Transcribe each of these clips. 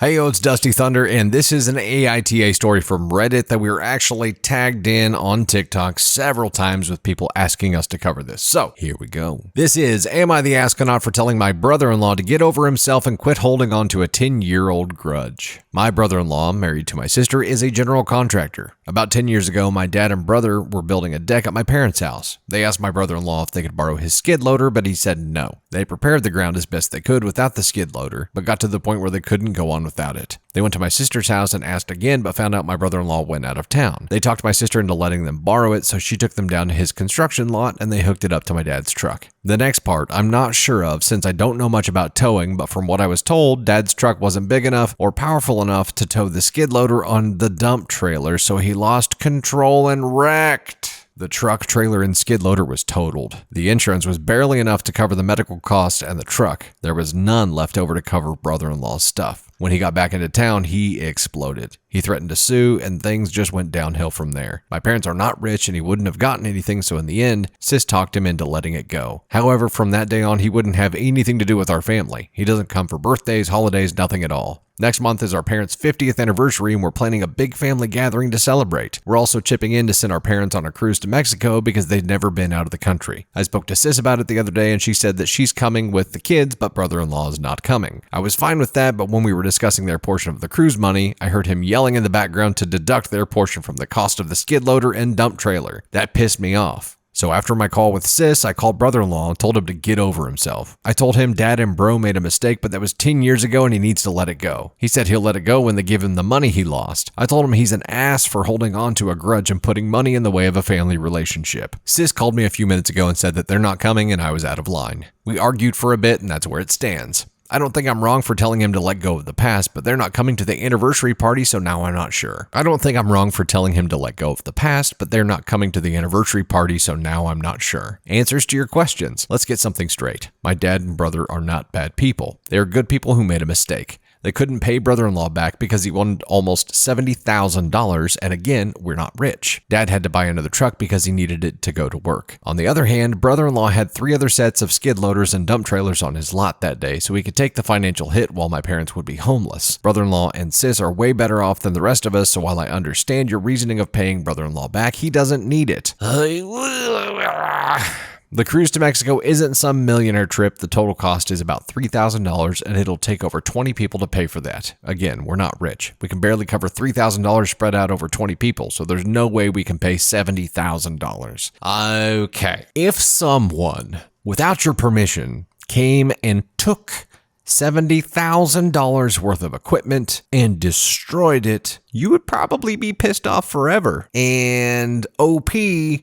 Hey, it's Dusty Thunder, and this is an AITA story from Reddit that we were actually tagged in on TikTok several times with people asking us to cover this. So, here we go. This is, am I the astronaut for telling my brother-in-law to get over himself and quit holding on to a 10-year-old grudge? My brother-in-law, married to my sister, is a general contractor. About 10 years ago, my dad and brother were building a deck at my parents' house. They asked my brother-in-law if they could borrow his skid loader, but he said no. They prepared the ground as best they could without the skid loader, but got to the point where they couldn't go on without it. They went to my sister's house and asked again, but found out my brother-in-law went out of town. They talked my sister into letting them borrow it, so she took them down to his construction lot and they hooked it up to my dad's truck. The next part, I'm not sure of since I don't know much about towing, but from what I was told, Dad's truck wasn't big enough or powerful enough to tow the skid loader on the dump trailer, so he lost control and wrecked. The truck, trailer, and skid loader was totaled. The insurance was barely enough to cover the medical costs and the truck. There was none left over to cover brother-in-law's stuff. When he got back into town, he exploded. He threatened to sue, and things just went downhill from there. My parents are not rich, and he wouldn't have gotten anything, so in the end, Sis talked him into letting it go. However, from that day on, he wouldn't have anything to do with our family. He doesn't come for birthdays, holidays, nothing at all. Next month is our parents' 50th anniversary, and we're planning a big family gathering to celebrate. We're also chipping in to send our parents on a cruise to Mexico because they'd never been out of the country. I spoke to Sis about it the other day, and she said that she's coming with the kids, but brother-in-law is not coming. I was fine with that, but when we were discussing their portion of the cruise money, I heard him yelling in the background to deduct their portion from the cost of the skid loader and dump trailer. That pissed me off. So after my call with Sis, I called brother-in-law and told him to get over himself. I told him Dad and bro made a mistake, but that was 10 years ago and he needs to let it go. He said he'll let it go when they give him the money he lost. I told him he's an ass for holding on to a grudge and putting money in the way of a family relationship. Sis called me a few minutes ago and said that they're not coming and I was out of line. We argued for a bit and that's where it stands. I don't think I'm wrong for telling him to let go of the past, but they're not coming to the anniversary party, so now I'm not sure. I don't think I'm wrong for telling him to let go of the past, but they're not coming to the anniversary party, so now I'm not sure. Answers to your questions. Let's get something straight. My dad and brother are not bad people. They are good people who made a mistake. They couldn't pay brother-in-law back because he wanted almost $70,000, and again, we're not rich. Dad had to buy another truck because he needed it to go to work. On the other hand, brother-in-law had 3 other sets of skid loaders and dump trailers on his lot that day, so he could take the financial hit while my parents would be homeless. Brother-in-law and Sis are way better off than the rest of us, so while I understand your reasoning of paying brother-in-law back, he doesn't need it. The cruise to Mexico isn't some millionaire trip. The total cost is about $3,000 and it'll take over 20 people to pay for that. Again, we're not rich. We can barely cover $3,000 spread out over 20 people, so there's no way we can pay $70,000. Okay. If someone, without your permission, came and took $70,000 worth of equipment and destroyed it, you would probably be pissed off forever. And OP, it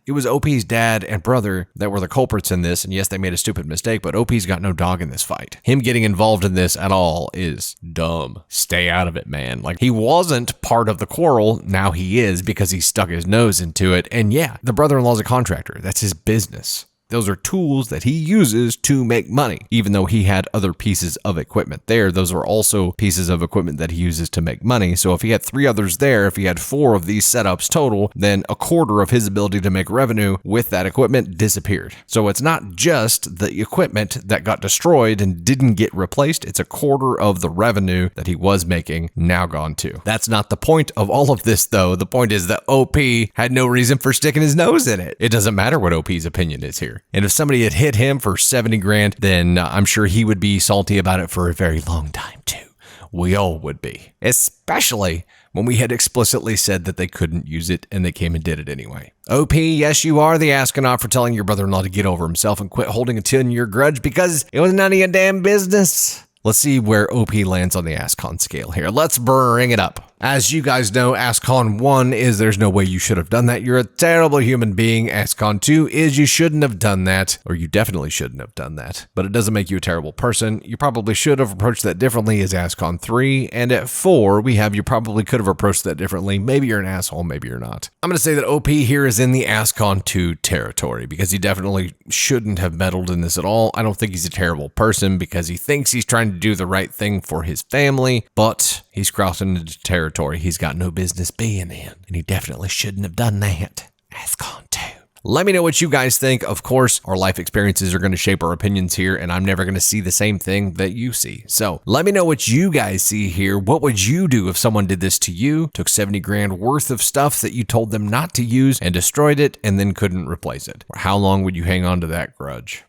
was OP's dad and brother that were the culprits in this, and yes, they made a stupid mistake, but OP's got no dog in this fight. Him getting involved in this at all is dumb. Stay out of it, man. Like, he wasn't part of the quarrel, now he is because he stuck his nose into it, and yeah, the brother-in-law's a contractor. That's his business. Those are tools that he uses to make money. Even though he had other pieces of equipment there, those are also pieces of equipment that he uses to make money. So if he had 3 others there, if he had 4 of these setups total, then a quarter of his ability to make revenue with that equipment disappeared. So it's not just the equipment that got destroyed and didn't get replaced. It's a quarter of the revenue that he was making now gone too. That's not the point of all of this though. The point is that OP had no reason for sticking his nose in it. It doesn't matter what OP's opinion is here. And if somebody had hit him for 70 grand, then I'm sure he would be salty about it for a very long time too. We all would be. Especially when we had explicitly said that they couldn't use it and they came and did it anyway. OP, yes, you are the astronaut for telling your brother-in-law to get over himself and quit holding a 10-year grudge because it was none of your damn business. Let's see where OP lands on the ascon scale here. Let's bring it up. As you guys know, ascon 1 is there's no way you should have done that. You're a terrible human being. Ascon 2 is you shouldn't have done that, or you definitely shouldn't have done that. But it doesn't make you a terrible person. You probably should have approached that differently is ascon 3. And at 4, we have you probably could have approached that differently. Maybe you're an asshole, maybe you're not. I'm going to say that OP here is in the ascon 2 territory because he definitely shouldn't have meddled in this at all. I don't think he's a terrible person because he thinks he's trying to do the right thing for his family, but he's crossing into territory he's got no business being in, and he definitely shouldn't have done that. ascon 2. Let me know what you guys think. Of course, our life experiences are going to shape our opinions here, and I'm never going to see the same thing that you see. So let me know what you guys see here. What would you do if someone did this to you, took 70 grand worth of stuff that you told them not to use and destroyed it and then couldn't replace it? How long would you hang on to that grudge?